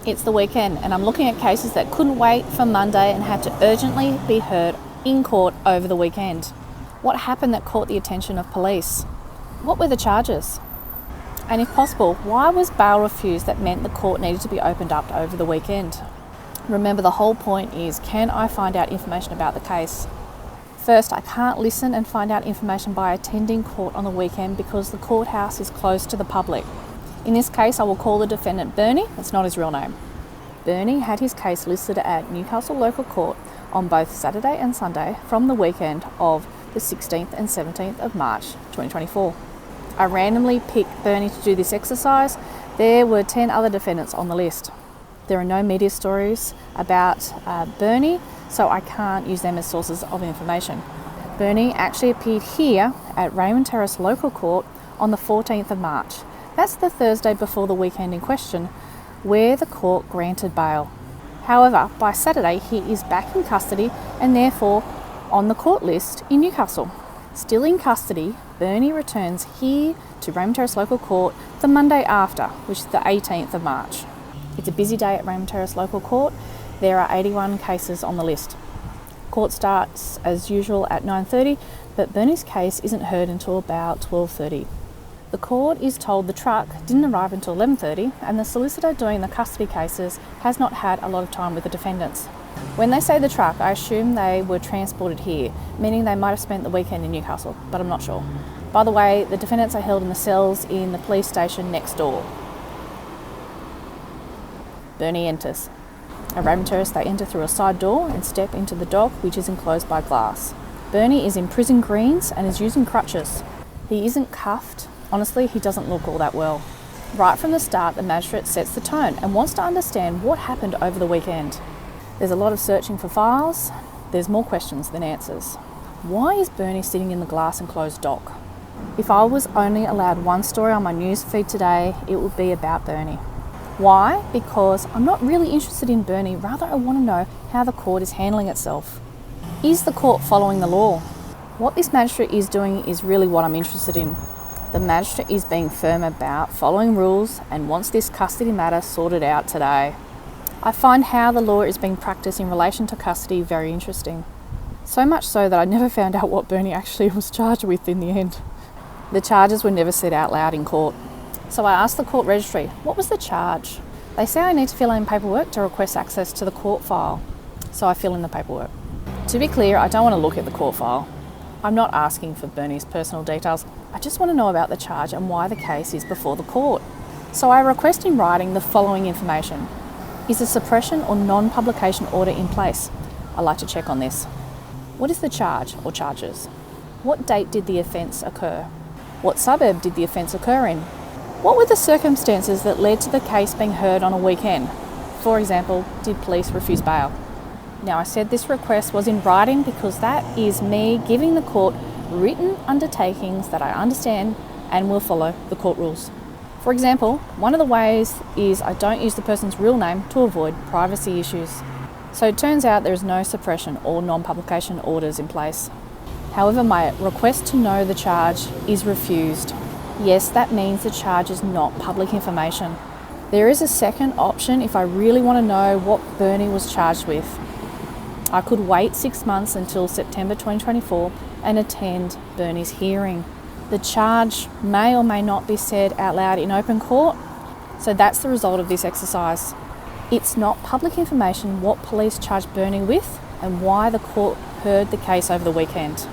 It's the weekend and I'm looking at cases that couldn't wait for Monday and had to urgently be heard in court over the weekend. What happened that caught the attention of police? What were the charges? And if possible, why was bail refused that meant the court needed to be opened up over the weekend? Remember, the whole point is, can I find out information about the case? First, I can't listen and find out information by attending court on the weekend because the courthouse is closed to the public. In this case, I will call the defendant Bernie. That's not his real name. Bernie had his case listed at Newcastle Local Court on both Saturday and Sunday from the weekend of the 16th and 17th of March 2024. I randomly picked Bernie to do this exercise. There were 10 other defendants on the list. There are no media stories about Bernie, so I can't use them as sources of information. Bernie actually appeared here at Raymond Terrace Local Court on the 14th of March. That's the Thursday before the weekend in question, where the court granted bail. However, by Saturday, he is back in custody and therefore on the court list in Newcastle. Still in custody, Bernie returns here to Raymond Terrace Local Court the Monday after, which is the 18th of March. It's a busy day at Raymond Terrace Local Court. There are 81 cases on the list. Court starts as usual at 9:30, but Bernie's case isn't heard until about 12:30. The court is told the truck didn't arrive until 11:30 and the solicitor doing the custody cases has not had a lot of time with the defendants. When they say the truck, I assume they were transported here, meaning they might have spent the weekend in Newcastle, but I'm not sure. By the way, the defendants are held in the cells in the police station next door. Bernie enters. At Raymond Terrace, they enter through a side door and step into the dock, which is enclosed by glass. Bernie is in prison greens and is using crutches. He isn't cuffed. Honestly, he doesn't look all that well. Right from the start, the magistrate sets the tone and wants to understand what happened over the weekend. There's a lot of searching for files. There's more questions than answers. Why is Bernie sitting in the glass enclosed dock? If I was only allowed one story on my news feed today, it would be about Bernie. Why? Because I'm not really interested in Bernie, rather I want to know how the court is handling itself. Is the court following the law? What this magistrate is doing is really what I'm interested in. The magistrate is being firm about following rules and wants this custody matter sorted out today. I find how the law is being practiced in relation to custody very interesting. So much so that I never found out what Bernie actually was charged with in the end. The charges were never said out loud in court. So I asked the court registry, what was the charge? They say I need to fill in paperwork to request access to the court file. So I fill in the paperwork. To be clear, I don't want to look at the court file. I'm not asking for Bernie's personal details. I just want to know about the charge and why the case is before the court. So I request in writing the following information. Is a suppression or non-publication order in place? I'd like to check on this. What is the charge or charges? What date did the offence occur? What suburb did the offence occur in? What were the circumstances that led to the case being heard on a weekend? For example, did police refuse bail? Now, I said this request was in writing because that is me giving the court written undertakings that I understand and will follow the court rules. For example, one of the ways is I don't use the person's real name to avoid privacy issues. So it turns out there is no suppression or non-publication orders in place. However, my request to know the charge is refused. Yes, that means the charge is not public information. There is a second option if I really want to know what Bernie was charged with. I could wait 6 months until September 2024 and attend Bernie's hearing. The charge may or may not be said out loud in open court, so that's the result of this exercise. It's not public information what police charged Bernie with and why the court heard the case over the weekend.